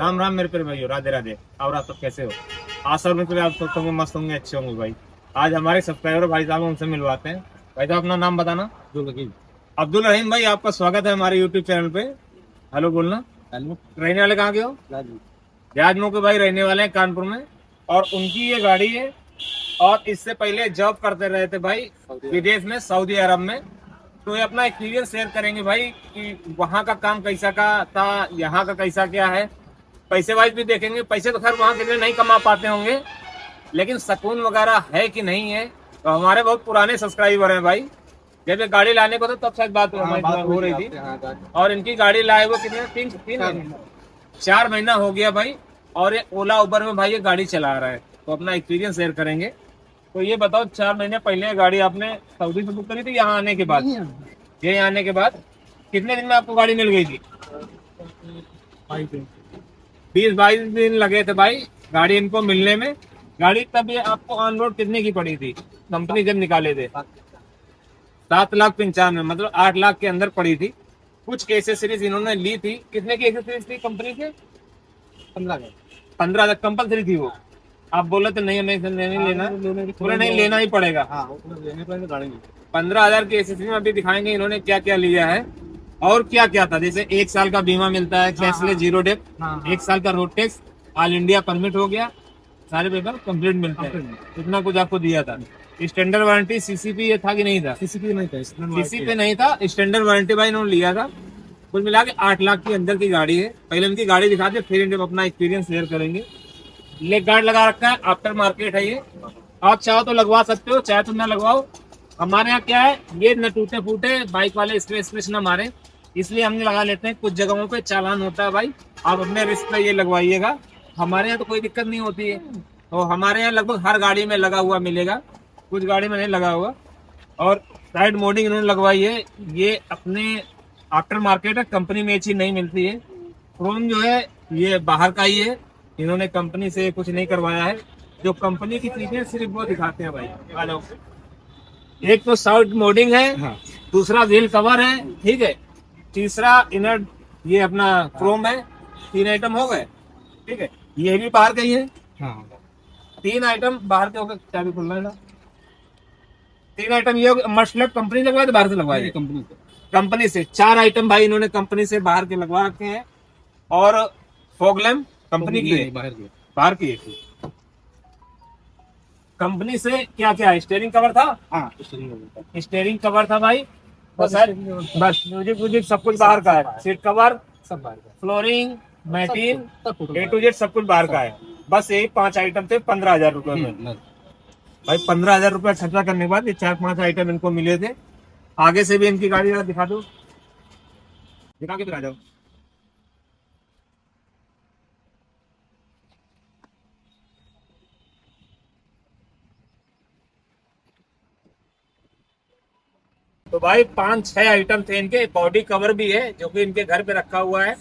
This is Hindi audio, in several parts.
राम राम मेरे प्यारे भाइयों, राधे राधे। और आप सब कैसे हो? आशा में आप सब होंगे, मस्त होंगे, अच्छे होंगे भाई। आज हमारे सब्सक्राइबर भाई साहब उनसे मिलवाते हैं। भाई साहब अपना नाम बताना। अब्दुल रहीम भाई, आपका स्वागत है हमारे यूट्यूब चैनल पे। हेलो बोलना। हेलो। रहने वाले कहाँ के हो? राजमो के भाई रहने वाले हैं कानपुर में। और उनकी ये गाड़ी है। और इससे पहले जॉब करते रहे थे भाई विदेश में, सऊदी अरब में। तो ये अपना एक्सपीरियंस शेयर करेंगे भाई कि वहाँ का काम कैसा का था, यहाँ का कैसा क्या है। पैसे वाइज भी देखेंगे। पैसे तो खैर वहाँ के लिए नहीं कमा पाते होंगे, लेकिन सुकून वगैरह है कि नहीं है। तो हमारे बहुत पुराने सब्सक्राइबर हैं भाई। जब ये गाड़ी लाने को तो तब शायद बात हमारी हो रही थी। और इनकी गाड़ी लाए हुए कितने, तीन 4 महीना हो गया भाई। और ये ओला उबर में भाई ये गाड़ी चला रहा है। तो अपना एक्सपीरियंस शेयर करेंगे। तो ये बताओ, 4 महीने पहले गाड़ी आपने सऊदी से बुक करी थी, यहाँ आने के बाद? ये आने के बाद कितने दिन में आपको गाड़ी मिल गई थी? 20-22 दिन लगे थे भाई गाड़ी इनको मिलने में। गाड़ी तब ये आपको ऑन रोड कितने की पड़ी थी कंपनी जब निकाले थे? 7,95,000, मतलब 8 लाख के अंदर पड़ी थी। कुछ एसेसरीज इन्होंने ली थी। कितने की एसेसरीज थी कंपनी के? 15 लाख कंपल्सरी थी वो। आप बोले तो नहीं लेना, पूरा नहीं लेना ही पड़ेगा। 15,000 की एसेसरी में अभी दिखाएंगे इन्होंने क्या क्या लिया है और क्या क्या था। जैसे 1 साल का बीमा मिलता है, कैशलेस, जीरो डेट, 1 साल का road tax, all India permit हो गया, सारे पेपर कंप्लीट मिलते हैं। इतना कुछ आपको दिया था। स्टैंडर्ड वारंटी सीसीपी ये था कि नहीं था? सीसीपी नहीं था, स्टैंडर्ड वारंटी भाई इन्होंने लिया था। कुल मिला के 8 लाख के अंदर की गाड़ी है। पहले इनकी गाड़ी दिखाते, फिर इनके अपना एक्सपीरियंस शेयर करेंगे। लेग गार्ड लगा रखा है, आफ्टर मार्केट है ये। आप चाहो तो लगवा सकते हो, चाहे तो ना लगवाओ। हमारे यहाँ क्या है, ये न टूटे फूटे बाइक वाले स्क्रैच ना मारे, इसलिए हमने लगा लेते हैं। कुछ जगहों पे चालान होता है भाई, आप अपने रिस्क पे ये लगवाइएगा। हमारे यहाँ तो कोई दिक्कत नहीं होती है। तो हमारे यहाँ लगभग हर गाड़ी में लगा हुआ मिलेगा, कुछ गाड़ी में नहीं लगा हुआ। और साइड मोडिंग इन्होंने लगवाई है। ये अपने आफ्टर मार्केट है, कंपनी में ये चीज नहीं मिलती है। क्रोम जो है ये बाहर का ही है, इन्होंने कंपनी से कुछ नहीं करवाया है। जो कंपनी की चीजें सिर्फ वो दिखाते हैं भाई। आ जाओ। एक तो साउथ मोडिंग है, दूसरा व्हील कवर है, ठीक है, तीसरा इनर ये अपना क्रोम है। 3 आइटम हो गए, ठीक है। ये भी बाहर का ही है। 3 आइटम बाहर के हो गए। क्या भी खुलना है? 3 आइटम ये मतलब कंपनी लगवाए थे, बाहर से लगवाए? कंपनी से 4 आइटम भाई इन्होंने कंपनी से बाहर के लगवा रखे हैं। और फॉग लैम्प कंपनी की है, बाहर की है। कंपनी से क्या क्या है? स्टीयरिंग कवर था, स्टीयरिंग कवर था भाई। बस म्यूजिक सब कुछ बाहर का है। सीट कवर सब बाहर का, फ्लोरिंग, मैटिन, A to Z सब कुछ बाहर का है। बस यही 5 आइटम थे 15,000 रुपए में भाई। 15,000 रुपए खर्चा करने के बाद ये 4-5 आइटम इनको मिले थे। आगे से भी इनकी गाड़ी दिखा दो, दिखा के फिर आ जाओ। तो भाई 5-6 आइटम थे इनके। बॉडी कवर भी है जो कि इनके घर पे रखा हुआ है।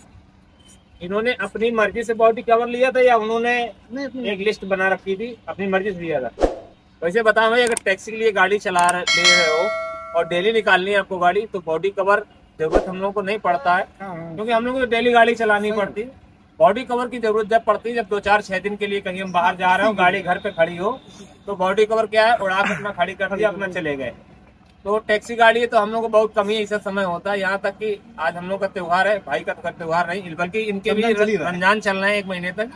इन्होंने अपनी मर्जी से बॉडी कवर लिया था या उन्होंने एक लिस्ट बना रखी थी, अपनी मर्जी से लिया था? वैसे बताओ भाई, अगर टैक्सी के लिए गाड़ी ले रहे हो और डेली निकालनी है आपको गाड़ी, तो बॉडी कवर जरूरत हम लोग को नहीं पड़ता है, क्योंकि हम लोग को डेली गाड़ी चलानी पड़ती। बॉडी कवर की जरूरत जब पड़ती है, जब 2-4-6 दिन के लिए कहीं हम बाहर जा रहे हो, गाड़ी घर पे खड़ी हो, तो बॉडी कवर क्या है, उड़ा के अपना खड़ी कर दिया, अपना चले गए। तो टैक्सी गाड़ी है तो हम लोग को बहुत कम ही ऐसा समय होता है। यहाँ तक कि आज हम लोग का त्योहार है, भाई का त्योहार नहीं, बल्कि इनके भी रमजान चलना है 1 महीने तक,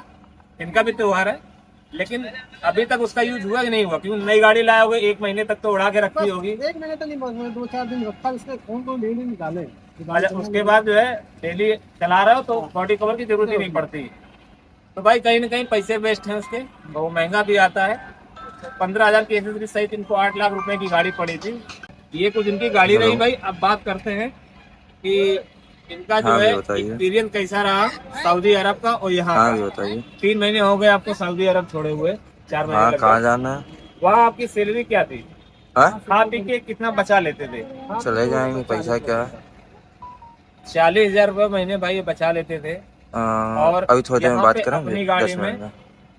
इनका भी त्योहार है। लेकिन अभी तक उसका यूज हुआ कि नहीं हुआ? क्योंकि नई गाड़ी लाए होगे, 1 महीने तक तो उड़ा के रखी होगी। 1 महीने तो नहीं, 2-4 दिन रखा, इसके फोन तो डेली निकाले। अच्छा, उसके बाद जो है डेली चला रहे हो तो बॉडी कवर की जरूरत ही नहीं पड़ती। तो भाई कहीं ना कहीं पैसे वेस्ट हैं उसके, वो महंगा भी आता है। 15,000 की एसेसरीज सहित इनको 8 लाख रुपए की गाड़ी पड़ी थी। ये कुछ इनकी गाड़ी रही भाई। अब बात करते हैं कि इनका जो है एक्सपीरियंस कैसा रहा सऊदी अरब का और यहाँ का। 3 महीने हो गए आपको सऊदी अरब छोड़े हुए, 4 महीने कहाँ जाना है? वहाँ आपकी सैलरी क्या थी? खा पी के कितना बचा लेते थे? चले जाएंगे, पैसा क्या है? 40,000 रुपए महीने भाई ये बचा लेते थे। और अभी थोड़ी देर में बात करेंगे, अपनी गाड़ी में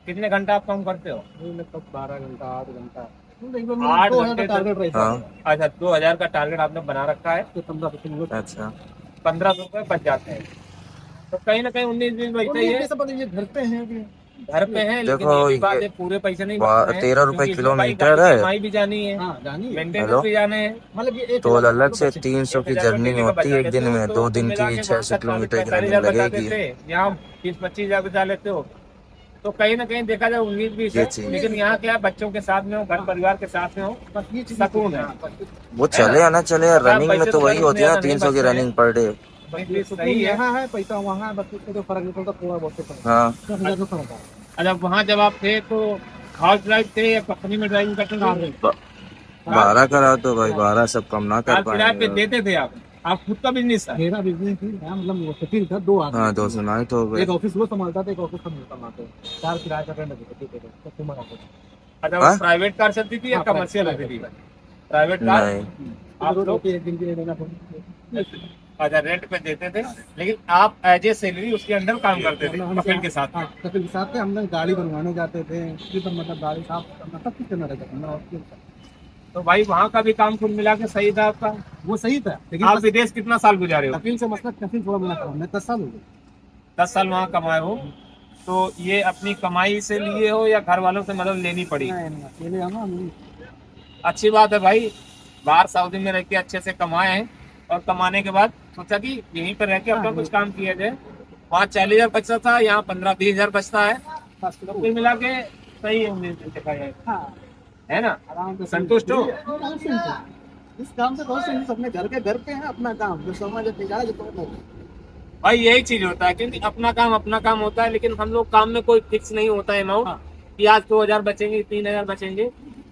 कितने घंटा आप काम करते हो? 12 घंटा, 8 घंटा, 8 घंटे टारगेट रहता है। अच्छा, 2,000 का टारगेट आपने बना रखा है। तो 1500 अच्छा, 1,500 रुपए बच जाते हैं। तो कहीं ना कहीं 19-20 बचता ही है। पैसा पता ये घर पे हैं अभी। घर पे है, लेकिन देखो ये भी बात ये है, पूरे पैसे नहीं बच रहे हैं 13 रुपए क्योंकि इसमें भाई किलोमीटर गाड़ी की है। ईएमआई भी जानी है, हाँ जानी है। मेंटेनेंस हेलो, भी जाने हैं। मतलब ये टोल 1,000 अलग से बचे। 300 की 1,000 रुपये जर्नी डेली का होती बचा है एक लेते दिन हो में, तो 2 कुल दिन मिला की के वहाँ 600 का किलोमीटर की 40-45 रनिंग हजार बचा लगेगी। देते, यहाँ 30-25 हजार बचा लेते हो। तो कहीं ना कहीं देखा जाए 19-20 ये है, चीज लेकिन यहाँ क्या है, बच्चों के साथ में हो, घर परिवार के साथ में हो, बस ये चीज सुकून है वो है ना। चले या ना चले यार, अगर रनिंग में पैसे तो तो वही भाई उतने होती है ना, ज्यादा नहीं 300 की बचते हैं, रनिंग पर डे। फिर सुकून सही है। यहाँ है, पैसा वहाँ है, बस उससे तो फर्क नहीं पड़ता, थोड़ा बहुत फर्क है। हाँ 10,000 का फर्क है। अच्छा, वहाँ जब आप थे तो हाउस ड्राइव थे या कंपनी में ड्राइविंग करते थे? ब- 12 करा तो भाई 12 सब कम ना कर कार किराए पाएंगे पे यार। देते थे आप खुद का बिजनेस है? मेरा बिजनेस ही है, मतलब वो वकील था, 2 आदमी हाँ थे। 200 ना ही तो हो गए। एक ऑफिस वो संभालता था, एक ऑफिस हम संभालते थे। कार किराए का रेंट देते थे, ठीक है, तो तुम्हारा कुछ। अच्छा, हाँ? वो प्राइवेट कार चलती थी या हाँ, कमर्शियल प्राइवेट होती थी? प्राइवेट कार नहीं आप रोज लोग होती है, 1 दिन के लिए देना पड़ता। अच्छा रेंट पे देते थे, लेकिन आप एज ए सैलरी उसके अंदर काम करते थे कपिल के साथ? हाँ, कपिल के साथ थे, हम लोग गाड़ी बनवाने जाते थे, फिर मतलब गाड़ी साफ करना, सब कुछ करना रहता था। और क्या। तो भाई वहाँ का भी काम कुल मिला के सही था आपका? वो सही था, लेकिन आप विदेश कितना साल गुजारे हो? कपिल से मतलब कपिल थोड़ा मिला था, मैं 10 साल हो गए। 10 साल वहाँ कमाए हो, तो ये अपनी कमाई से लिए हो या घर वालों से मदद लेनी पड़ी? नहीं, अकेले हम हम- अच्छी बात है भाई, बाहर सऊदी में रह के अच्छे से कमाए हैं, और कमाने के बाद सोचा कि यहीं पर रह के अपना कुछ काम किया जाए। वहाँ 40,000 बचता था, यहाँ 15-20 हजार बचता है, बस तो कुल मिला के सही है उम्मीद देखा जाए, हाँ, है ना? आराम से संतुष्ट हो? बहुत सही था। इस काम से बहुत सही, अपने घर पे है अपना काम, जो समाज निकाला जो तो भाई यही चीज होता है, क्योंकि अपना काम होता है, लेकिन हम लोग काम में कोई फिक्स नहीं होता है अमाउंट हाँ। कि आज 2,000 बचेंगे, 3,000 बचेंगे,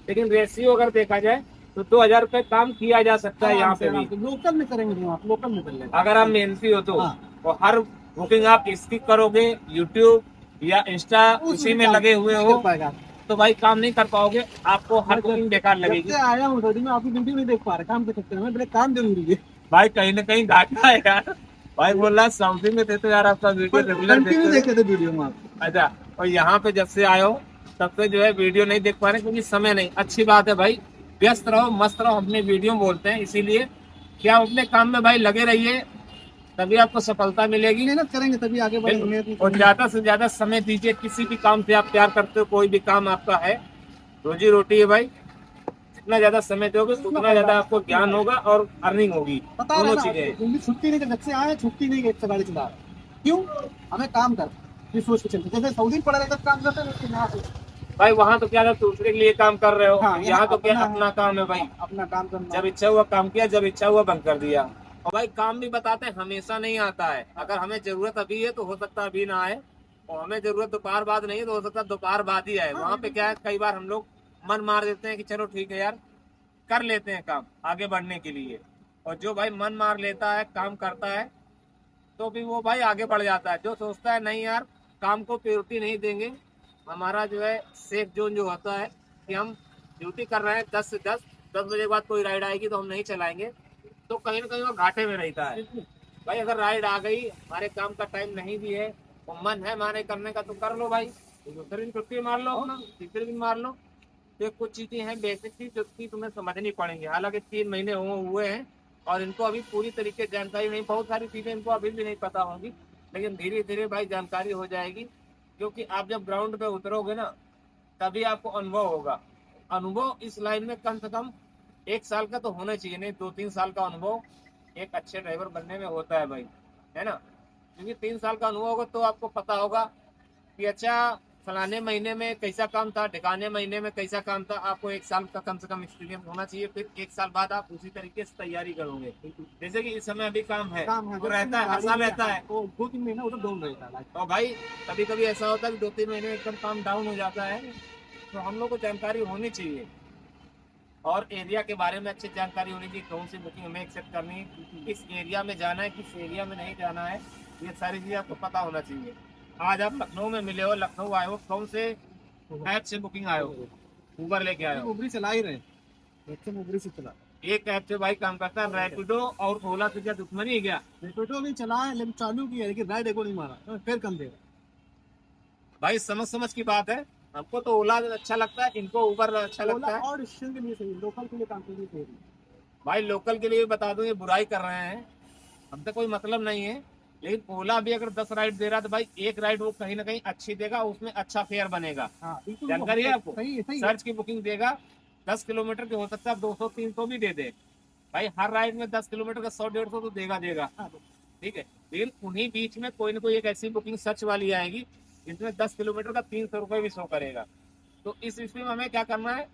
लेकिन रेशियो अगर देखा जाए तो 2,000 रुपये काम किया जा सकता है यहाँ पे भी, लोकल में करेंगे, जो आप लोकल में कर लेंगे। अगर आप मेहनती हो तो। हाँ। और हर बुकिंग आप इसकी करोगे यूट्यूब या इंस्टा उसी में लगे हुए नहीं हो कर पाएगा। तो भाई काम नहीं कर पाओगे, आपको हर बुकिंग बेकार जब लगेगी। से आया हूँ सऊदी में, आपकी वीडियो नहीं देख पा रहे, काम के चक्कर में, मेरे काम जरूरी है। भाई कहीं ना कहीं घाटा है यार, भाई बोल रहा सऊदी में थे तो यार आपका वीडियो रेगुलर कंटिन्यू देखते देखते थे वीडियो में आप। अच्छा, और यहाँ पे जब से आए हो तब से जो है वीडियो नहीं देख पा रहे क्योंकि समय नहीं। अच्छी बात है भाई, व्यस्त रहो मस्त रहो, अपने वीडियो बोलते हैं इसीलिए क्या अपने काम में भाई लगे रहिए, तभी आपको सफलता मिलेगी। मेहनत करेंगे तभी आगे बढ़ेंगे। और ज्यादा से ज्यादा समय दीजिए किसी भी काम से आप प्यार करते हो, कोई भी काम आपका है, रोजी रोटी है भाई, जितना ज्यादा समय दोगे उतना ज्यादा आपको ज्ञान होगा और अर्निंग होगी, पता दोनों है चीजें। ना, छुट्टी नहीं, जब से आए छुट्टी नहीं, एक से गाड़ी चला रहे। क्यों? हमें काम कर, ये सोच के चलते, जैसे सऊदी पड़ा रहता काम करते हैं, लेकिन यहाँ पे भाई वहाँ तो क्या था दूसरे के लिए काम कर रहे हो, हाँ, यहाँ तो क्या अपना अपना काम है भाई, अपना काम करना। जब इच्छा हुआ काम किया, जब इच्छा हुआ बंद कर दिया। और भाई काम भी बताते हैं हमेशा नहीं आता है, अगर हमें जरूरत अभी है तो हो सकता है अभी ना आए, और हमें जरूरत दोपहर बाद नहीं है तो हो सकता है दोपहर बाद ही आए। वहाँ पे क्या है, कई बार हम लोग मन मार देते हैं कि चलो ठीक है यार कर लेते हैं काम आगे बढ़ने के लिए, और जो भाई मन मार लेता है काम करता है तो भी वो भाई आगे बढ़ जाता है। जो सोचता है नहीं यार काम को प्रायोरिटी नहीं देंगे, हमारा जो है सेफ जोन जो होता है कि हम ड्यूटी कर रहे हैं 10 से 10 बजे के बाद कोई राइड आएगी तो हम नहीं चलाएंगे, तो कहीं ना कहीं वो घाटे में रहता है। भाई अगर राइड आ गई, हमारे काम का टाइम नहीं भी है और मन है हमारे करने का तो कर लो भाई, दूसरे दिन छुट्टी मार लो, अपना तीसरे दिन मार लो। तो कुछ चीजें हैं बेसिक चीज जो कि तुम्हें समझनी पड़ेंगी, हालांकि 3 महीने हुए हैं और इनको अभी पूरी तरीके जानकारी नहीं, बहुत सारी चीजें इनको अभी भी नहीं पता होंगी, लेकिन धीरे धीरे भाई जानकारी हो जाएगी, क्योंकि आप जब ग्राउंड पे उतरोगे ना तभी आपको अनुभव होगा। अनुभव इस लाइन में कम से कम 1 साल का तो होना चाहिए, नहीं 2-3 साल का अनुभव एक अच्छे ड्राइवर बनने में होता है भाई, है ना? क्योंकि 3 साल का अनुभव होगा तो आपको पता होगा कि अच्छा फलाने महीने में कैसा काम था, ढिकाने महीने में कैसा काम था। आपको 1 साल का कम से कम एक्सपीरियंस होना चाहिए, फिर 1 साल बाद आप उसी तरीके से तैयारी करोगे। जैसे कि इस समय अभी काम है वो रहता है, हर साल रहता है, वो 2-3 महीना उधर डाउन रहता है। तो भाई कभी कभी ऐसा होता है कि 2-3 महीने में एकदम काम डाउन हो जाता है, तो हम लोग को जानकारी होनी चाहिए और एरिया के बारे में अच्छी जानकारी होनी चाहिए, कौन सी बुकिंग हमें एक्सेप्ट करनी है, किस एरिया में जाना है, किस एरिया में नहीं जाना है, ये सारी चीजें आपको पता होना चाहिए। आज आप लखनऊ में मिले हो, लखनऊ आए हो, कौन से ऐप से बुकिंग आए हो? उबर लेके आए हो? उबरी चला ही रहे, बच्चे उबरी से चला। एक ऐप से भाई काम करता है, रैपिडो और ओला से क्या दुश्मनी है क्या? रैपिडो भी चला है, लेकिन चालू किया, लेकिन राइड एको नहीं मारा, तो फिर कम देगा। भाई समझ की बात है, हमको तो ओला अच्छा लगता है, इनको उबर अच्छा लगता है। और डिसीजन के लिए सही, लोकल के लिए काम के लिए सही। भाई लोकल के लिए बता दूं ये बुराई कर रहे हैं, हमसे कोई मतलब नहीं है, लेकिन ओला भी अगर 10 राइड दे रहा है तो भाई एक राइड वो कहीं ना कहीं अच्छी देगा, उसमें अच्छा फेयर बनेगा। हाँ बिल्कुल, जानकारी है आपको? सही है, सही है। सर्च की बुकिंग देगा, 10 किलोमीटर की हो सकता है 200-300 भी दे दे भाई, हर राइड में 10 किलोमीटर का 100-150 तो देगा। हाँ, ठीक है, लेकिन उन्हीं बीच में कोई ना कोई एक ऐसी बुकिंग सर्च वाली आएगी जिसमें 10 किलोमीटर का 300 रुपये भी शो करेगा। तो इस स्थिति में हमें क्या करना है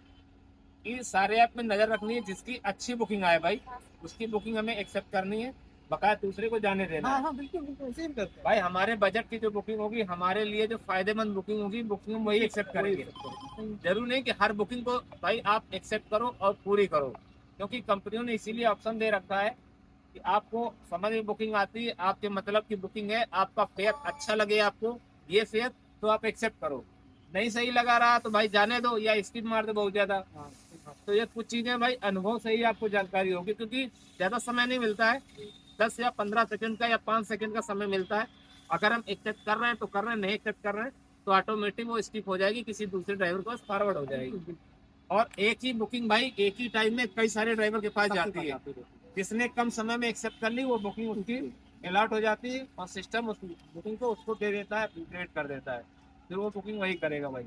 कि सारे ऐप में नजर रखनी है, जिसकी अच्छी बुकिंग आए भाई उसकी बुकिंग हमें एक्सेप्ट करनी है, बकाया दूसरे को जाने देना हाँ है। हाँ बिल्कुल बिल्कुल, सेम करते हैं। भाई हमारे बजट की जो बुकिंग होगी, हमारे लिए जो फायदेमंद बुकिंग होगी, बुकिंग हम वही एक्सेप्ट करेंगे। जरूर नहीं कि हर बुकिंग को भाई आप एक्सेप्ट करो और पूरी करो, क्योंकि कंपनियों ने इसीलिए ऑप्शन दे रखा है कि आपको समझ में बुकिंग आती है, आपके मतलब की बुकिंग है, आपका फेयर अच्छा लगे आपको ये फेयर, तो आप एक्सेप्ट करो। नहीं सही लगा रहा तो भाई जाने दो या स्किप मार दो बहुत ज्यादा। हाँ, तो ये कुछ चीजें भाई अनुभव से ही आपको जानकारी होगी, क्योंकि ज्यादा समय नहीं मिलता है, 10 या 15 सेकंड का या 5 सेकंड का समय मिलता है। अगर हम एक्सेप्ट कर रहे हैं तो कर रहे हैं, नहीं एक्सेप्ट कर रहे हैं तो ऑटोमेटिक वो स्किप हो जाएगी, किसी दूसरे ड्राइवर के पास फॉरवर्ड हो जाएगी। और एक ही बुकिंग भाई एक ही टाइम में कई सारे ड्राइवर के पास जाती है, जिसने कम समय में एक्सेप्ट कर ली वो बुकिंग उसकी अलॉट हो जाती है और सिस्टम उस बुकिंग को उसको दे देता है, अपग्रेड कर देता है, फिर वो बुकिंग वही करेगा भाई।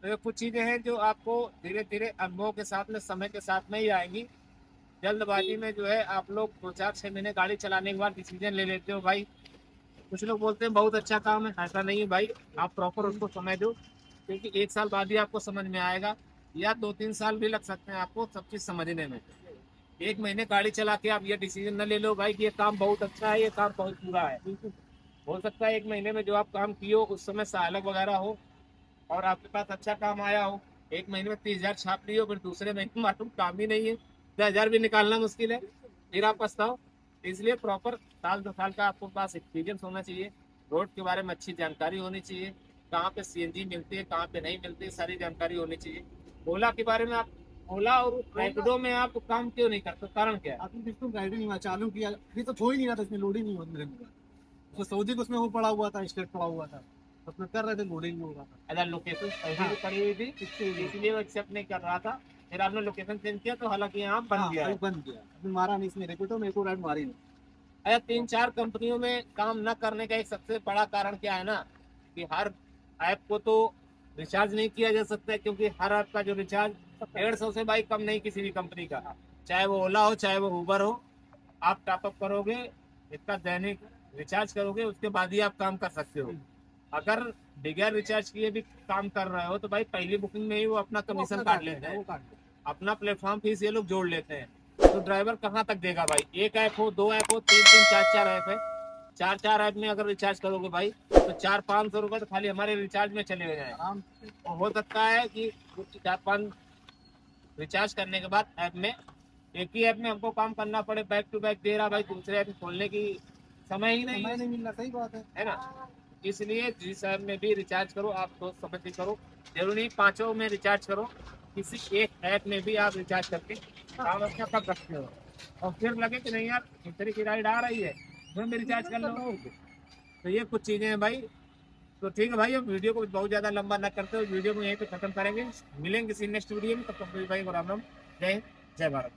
तो ये कुछ चीजें हैं जो आपको धीरे धीरे अनुभव के साथ में, समय के साथ में ही आएंगी। जल्दबाजी में जो है आप लोग 2-4-6 महीने गाड़ी चलाने के बाद डिसीजन ले लेते हो भाई। कुछ लोग बोलते हैं बहुत अच्छा काम है, ऐसा नहीं है भाई, आप प्रॉपर उसको समय दो, क्योंकि 1 साल बाद ही आपको समझ में आएगा, या 2-3 साल भी लग सकते हैं आपको सब चीज समझने में। 1 महीने गाड़ी चला के आप ये डिसीजन न ले लो भाई कि ये काम बहुत अच्छा है, ये काम बहुत बुरा है। हो सकता है 1 महीने में जो आप काम किए हो उस समय सहायक वगैरह हो और आपके पास अच्छा काम आया हो, 1 महीने में 30,000 छाप लिए हो, फिर दूसरे महीने में मालूम काम ही नहीं है, 10,000 भी निकालना मुश्किल है, फिर आप पछताओ। इसलिए प्रॉपर साल 2 साल का आपको पास एक्सपीरियंस होना चाहिए, रोड के बारे में अच्छी जानकारी होनी चाहिए, कहाँ पे सीएनजी मिलती है कहाँ पे नहीं मिलती है, सारी जानकारी होनी चाहिए। ओला के बारे में आप, ओला और रैपिडो में आप काम क्यों नहीं करते, कारण क्या है? आपने बिल्कुल ड्राइविंग चालू किया, ये तो हो ही नहीं रहा था, इसमें लोडिंग नहीं होने लगा। तो सऊदी को उसमें वो पड़ा हुआ था, स्टेट पड़ा हुआ था, उसमें कर रहे थे, लोडिंग नहीं हो रहा था। अगर लोकेशन पहले भी पड़ी हुई थी इसलिए वो एक्सेप्ट नहीं कर रहा था, फिर आपने लोकेशन चेंज किया तो हालांकि यहाँ बन हाँ, गया है। बन गया, अभी मारा नहीं इसमें, रैपिडो में एको राइड मारी नहीं। अरे 3-4 कंपनियों में काम न करने का एक सबसे बड़ा कारण क्या है ना, कि हर ऐप को तो रिचार्ज नहीं किया जा सकता है, क्योंकि हर ऐप का जो रिचार्ज 150 से भाई कम नहीं किसी भी कंपनी का, चाहे वो ओला हो चाहे वो उबर हो। आप टॉपअप करोगे, इसका दैनिक रिचार्ज करोगे, उसके बाद ही आप काम कर सकते हो। अगर बगैर रिचार्ज किए भी काम कर रहे हो तो भाई पहली बुकिंग में ही वो अपना कमीशन काट लेते हैं, अपना प्लेटफॉर्म फीस ये लोग जोड़ लेते हैं। तो ड्राइवर कहाँ तक देगा भाई, एक ऐप हो, 2 ऐप हो, 3-3, 4-4 ऐप है, 4-4 ऐप में अगर रिचार्ज करोगे भाई तो 400-500 रुपए तो खाली हमारे रिचार्ज में चले जाए। और हो सकता है कि 4-5 रिचार्ज करने के बाद ऐप में, एक ही ऐप में हमको काम करना पड़े, बैक टू बैक दे रहा भाई, दूसरे ऐप खोलने की समय ही नहीं नहीं मिल रहा, सही बात है ना। इसलिए जिस ऐप में भी रिचार्ज करो आप सोच समझ के करो, जरूरी नहीं 5 में रिचार्ज करो, किसी एक ऐप में भी आप रिचार्ज करके काम अपना कर सकते हो। और फिर लगे कि नहीं यार दूसरी की राइड आ रही है उसमें भी रिचार्ज कर लो। तो ये कुछ चीजें हैं भाई। तो ठीक है भाई, हम वीडियो को बहुत ज्यादा लंबा ना करते हुए वीडियो को यहीं पे खत्म करेंगे, मिलेंगे किसी नेक्स्ट वीडियो में, तब तक भाई को राम राम, जय हिंद, जय भारत।